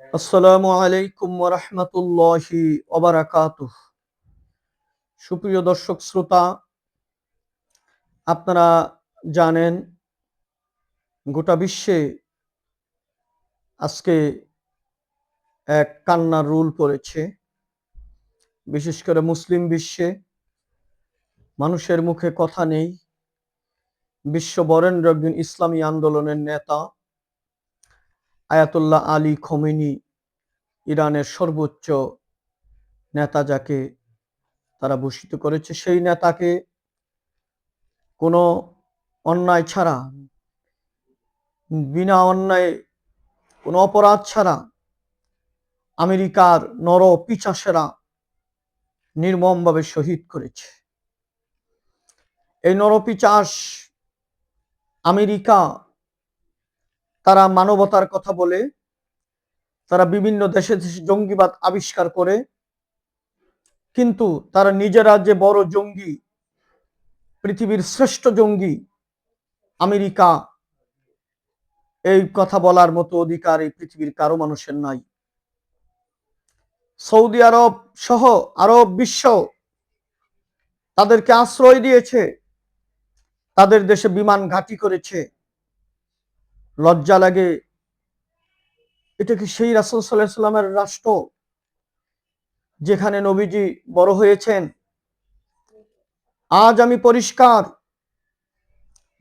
আসসালামু আলাইকুম ওয়া রাহমাতুল্লাহি ওয়া বারাকাতুহু। সুপ্রিয় দর্শক শ্রোতা, আপনারা জানেন গোটা বিশ্বে আজকে এক কান্নার রোল পড়েছে। বিশেষ করে মুসলিম বিশ্বে মানুষের মুখে কথা নেই। বিশ্ব বরেণ্য একজন ইসলামী আন্দোলনের নেতা আয়াতুল্লাহ আলী খোমেনি, ইরানের সর্বোচ্চ নেতা, যাকে তারা ভূষিত করেছে, সেই নেতাকে কোনো অন্যায় ছাড়া, বিনা অন্যায়, কোনো অপরাধ ছাড়া আমেরিকার নর পিশাচেরা নির্মমভাবে শহীদ করেছে। এই নরপিশাচ আমেরিকা, তারা মানবতার কথা বলে, তারা বিভিন্ন দেশে দেশে জঙ্গিবাদ আবিষ্কার করে, কিন্তু তারা নিজেরা যে বড় জঙ্গি, পৃথিবীর শ্রেষ্ঠ জঙ্গি আমেরিকা, এই কথা বলার মতো অধিকার এই পৃথিবীর কারো মানুষের নাই। সৌদি আরব সহ আরব বিশ্ব তাদেরকে আশ্রয় দিয়েছে, তাদের দেশে বিমান ঘাঁটি করেছে। লজ্জা লাগে। এটা কি সেই রাসূল সাল্লাল্লাহু আলাইহি ওয়াসাল্লামের রাষ্ট্র, যেখানে নবীজি বড় হয়েছেন? আজ আমি পরিষ্কার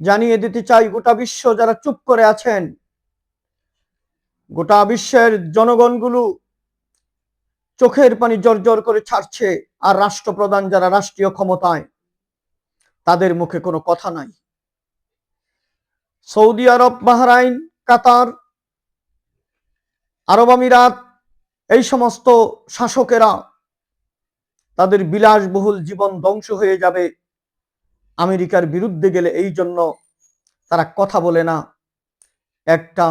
জানিয়ে দিতে চাই, গোটা বিশ্ব যারা চুপ করে আছেন, গোটা বিশ্বের জনগণগুলো চোখের পানি জর্জর করে ছাড়ছে, আর রাষ্ট্রপ্রধান যারা রাষ্ট্রীয় ক্ষমতায়, তাদের মুখে কোনো কথা নাই। সৌদি আরব, বাহরাইন, কাতার, আরব আমিরাত, এই সমস্ত শাসকেরা, তাদের বিলাসবহুল জীবন ধ্বংস হয়ে যাবে আমেরিকার বিরুদ্ধে গেলে। এই জন্য তারা কথা বলে না। একটা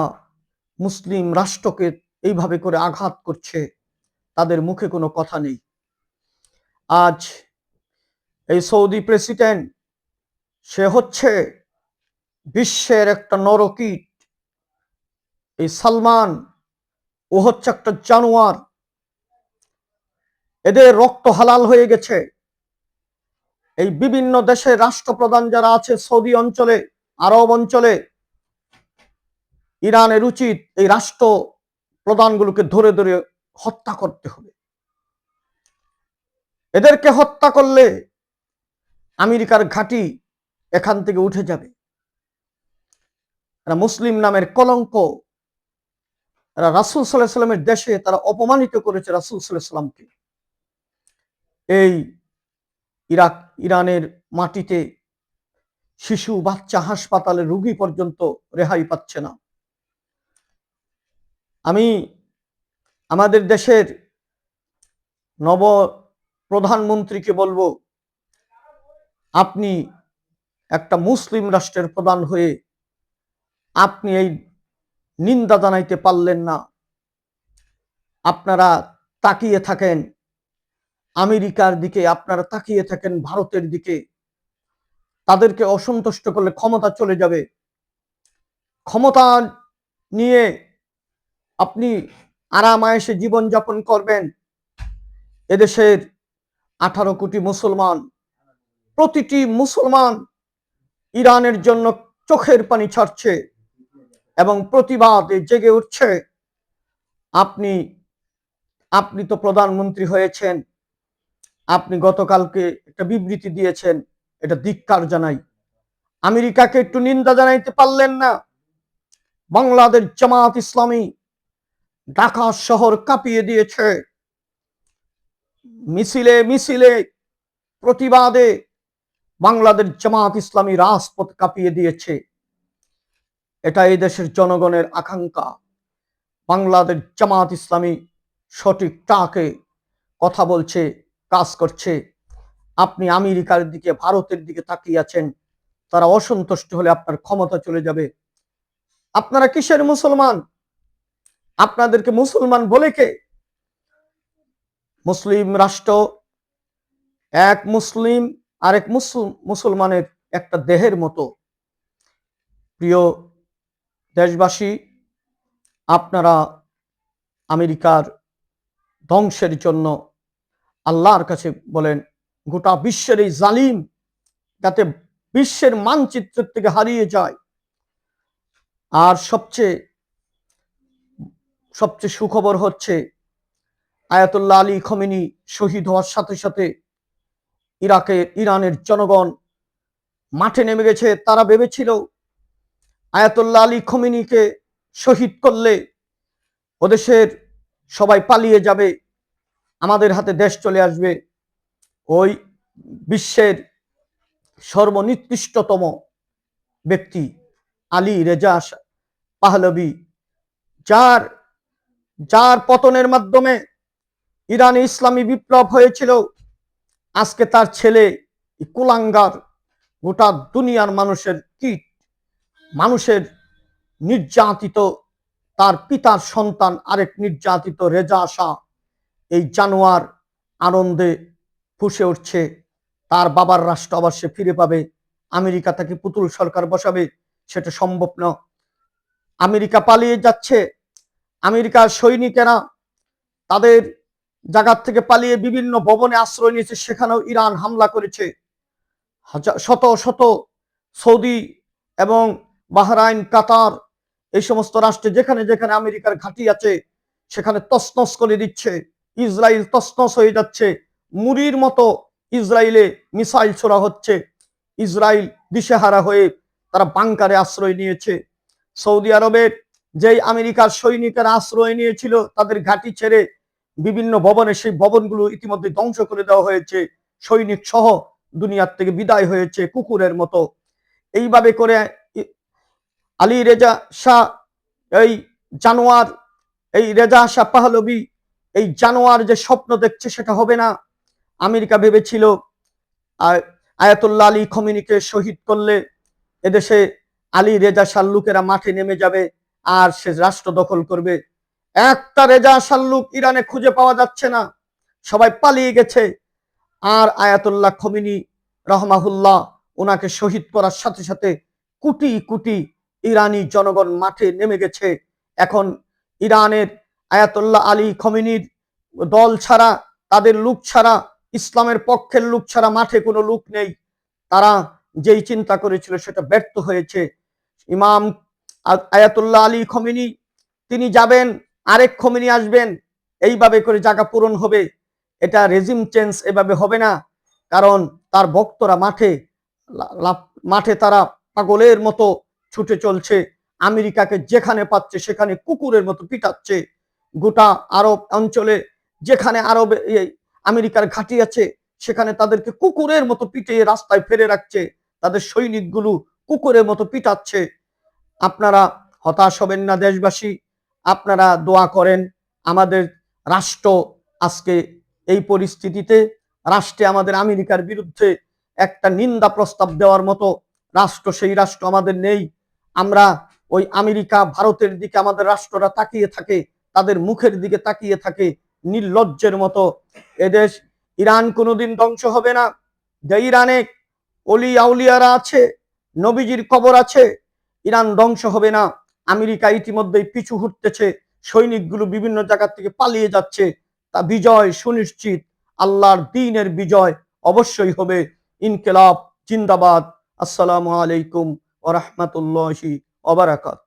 মুসলিম রাষ্ট্রকে এইভাবে করে আঘাত করছে, তাদের মুখে কোনো কথা নেই। আজ এই সৌদি প্রেসিডেন্ট, সে হচ্ছে বিশ্বের একটা নরকীট। এই সালমান, ও হচ্ছে একটা জানোয়ার। এদের রক্ত হালাল হয়ে গেছে। এই বিভিন্ন দেশের রাষ্ট্রপ্রধান যারা আছে সৌদি অঞ্চলে, আরব অঞ্চলে, ইরানের উচিত এই রাষ্ট্র প্রধানগুলোকে ধরে ধরে হত্যা করতে হবে। এদেরকে হত্যা করলে আমেরিকার ঘাঁটি এখান থেকে উঠে যাবে। এরা মুসলিম নামের কলঙ্ক। এরা রাসূল সাল্লাল্লাহু আলাইহি ওয়াসাল্লামের দেশে তারা অপমানিত করেছে রাসূল সাল্লাল্লাহু আলাইহি ওয়াসাল্লামকে। এই ইরানের মাটিতে শিশু, বাচ্চা, হাসপাতালে রোগী পর্যন্ত রেহাই পাচ্ছে না। আমি আমাদের দেশের নব প্রধানমন্ত্রীকে বলবো, আপনি একটা মুসলিম রাষ্ট্রের প্রধান হয়ে আপনি এই নিন্দা জানাইতে পারলেন না। আপনারা তাকিয়ে থাকেন আমেরিকার দিকে, আপনারা তাকিয়ে থাকেন ভারতের দিকে। তাদেরকে অসন্তুষ্ট করলে ক্ষমতা চলে যাবে। ক্ষমতা নিয়ে আপনি আরাম-আয়েশে জীবনযাপন করবেন। এদেশের 18 কোটি মুসলমান, প্রতিটি মুসলমান ইরানের জন্য চোখের পানি ছাড়ছে এবং প্রতিবাদে জেগে উঠছে। আপনি আপনি তো প্রধানমন্ত্রী হয়েছেন, আপনি গতকালকে একটা বিবৃতি দিয়েছেন, এটা ধিক্কার জানাই। আমেরিকাকে একটু নিন্দা জানাইতে পারলেন না? বাংলাদেশ জামাত ইসলামী ঢাকা শহর কাঁপিয়ে দিয়েছে। মিছিলে মিছিলে, প্রতিবাদে বাংলাদেশ জামাত ইসলামী রাজপথ কাঁপিয়ে দিয়েছে। এটা এই দেশের জনগণের আকাঙ্ক্ষা। বাংলাদেশ জামাত ইসলামী সঠিক টাকে কথা বলছে, কাজ করছে। আপনি আমেরিকার দিকে, ভারতের দিকে তাকিয়ে আছেন। তারা অসন্তুষ্ট হলে আপনার ক্ষমতা চলে যাবে। আপনারা কিসের মুসলমান? আপনাদেরকে মুসলমান বলে কে? মুসলিম রাষ্ট্র, এক মুসলিম আরেক মুসলমানের একটা দেহের মতো। প্রিয় দেশবাসী, আপনারা আমেরিকার ধ্বংসের জন্য আল্লাহর কাছে বলেন গোটা বিশ্বের এই জালিম যাতে বিশ্বের মানচিত্র থেকে হারিয়ে যায়। আর সবচেয়ে সুখবর হচ্ছে আয়াতুল্লাহ আলী খমেনি শহীদ হওয়ার সাথে সাথে ইরানের জনগণ মাঠে নেমে গেছে। তারা ভেবেছিল আয়াতুল্লাহ আলী খমেনিকে শহীদ করলে ওদেশের সবাই পালিয়ে যাবে, আমাদের হাতে দেশ চলে আসবে। ওই বিশ্বের সর্বনিকৃষ্টতম ব্যক্তি আলী রেজা পাহলভি, যার পতনের মাধ্যমে ইরানে ইসলামী বিপ্লব হয়েছিল, আজকে তার ছেলে কুলাঙ্গার গোটা দুনিয়ার মানুষের কীট, মানুষের নির্যাতিত তার পিতার সন্তান আরেক নির্যাতিত রেজা শাহ, এই জানোয়ার আনন্দে ফুঁসে উঠছে তার বাবার রাষ্ট্র আবার সে ফিরে পাবে। আমেরিকা তাকে পুতুল সরকার বসাবে, সেটা সম্ভব না। আমেরিকা পালিয়ে যাচ্ছে। আমেরিকার সৈনিকেরা তাদের জায়গা থেকে পালিয়ে বিভিন্ন ভবনে আশ্রয় নিয়েছে, সেখানেও ইরান হামলা করেছে। শত শত সৌদি এবং বাহরাইন, কাতার, এই সমস্ত রাষ্ট্রে যেখানে যেখানে আমেরিকার ঘাঁটি আছে সেখানে তছনছ করে দিচ্ছে। ইসরায়েল তছনছ হয়ে যাচ্ছে, মুড়ির মতো ইসরায়েলে মিসাইল ছোড়া হচ্ছে। ইসরায়েল দিশেহারা হয়ে তারা বাংকারে আশ্রয় নিয়েছে। সৌদি আরবের যেই আমেরিকার সৈনিকেরা আশ্রয় নিয়েছিল তাদের ঘাঁটি ছেড়ে বিভিন্ন ভবনে, সেই ভবনগুলো ইতিমধ্যে ধ্বংস করে দেওয়া হয়েছে। সৈনিক সহ দুনিয়ার থেকে বিদায় হয়েছে কুকুরের মতো। এইভাবে করে আলী রেজা শাহ, এই জানোয়ার, এই রেজা শাহ পাহলভি, এই জানোয়ার যে স্বপ্ন দেখছে সেটা হবে না। আমেরিকা ভেবেছিল আয়াতুল্লাহ আলী খমেনিকে শহীদ করলে এদেশে আলী রেজা শাহ লোকেরা মাঠে নেমে যাবে আর সে রাষ্ট্র দখল করবে। একটা রেজা শাহ লোক ইরানে খুঁজে পাওয়া যাচ্ছে না, সবাই পালিয়ে গেছে। আর আয়াতুল্লাহ খমেনি রহমাহুল্লাহ ওনাকে শহীদ করার সাথে সাথে কোটি কোটি ইরানি জনগণ মাঠে নেমে গেছে। এখন ইরানের আয়াতুল্লাহ আলী খমেনির দল ছাড়া, তাদের লোক ছাড়া, ইসলামের পক্ষের লোক ছাড়া মাঠে কোনো লোক নেই। তারা যেই চিন্তা করেছিল সেটা ব্যর্থ হয়েছে। ইমাম আয়াতুল্লাহ আলী খমেনি তিনি যাবেন, আরেক খমেনি আসবেন, এইভাবে করে জায়গা পূরণ হবে। এটা রেজিম চেঞ্জ এভাবে হবে না, কারণ তার ভক্তরা মাঠে তারা পাগলের মতো ছুটে চলছে। আমেরিকাকে যেখানে পাচ্ছে সেখানে কুকুরের মতো পিটাচ্ছে। গোটা আরব অঞ্চলে যেখানে আমেরিকার ঘাঁটি আছে সেখানে তাদেরকে কুকুরের মতো পিটিয়ে রাস্তায় ফেলে রাখছে, তাদের সৈনিকগুলো কুকুরের মতো পিটাচ্ছে। আপনারা হতাশ হবেন না দেশবাসী, আপনারা দোয়া করেন। আমাদের রাষ্ট্র আজকে এই পরিস্থিতিতে, রাষ্ট্রে আমাদের আমেরিকার বিরুদ্ধে একটা নিন্দা প্রস্তাব দেওয়ার মতো রাষ্ট্র, সেই রাষ্ট্র আমাদের নেই। আমরা ওই আমেরিকা, ভারতের দিকে আমাদের রাষ্ট্ররা তাকিয়ে থাকে, তাদের মুখের দিকে তাকিয়ে থাকে নির্লজ্জের মতো। এদেশ ইরান কোনোদিন ধ্বংস হবে না। যে ইরানে অলি আউলিয়ারা আছে, নবীজির কবর আছে, ইরান ধ্বংস হবে না। আমেরিকা ইতিমধ্যেই পিছু হটতেছে, সৈনিকগুলো বিভিন্ন জায়গা থেকে পালিয়ে যাচ্ছে। তা বিজয় সুনিশ্চিত, আল্লাহর দ্বীনের বিজয় অবশ্যই হবে। ইনকিলাব জিন্দাবাদ। আসসালামু আলাইকুম ওয়া রাহমাতুল্লাহি ওয়া বারাকাতুহু।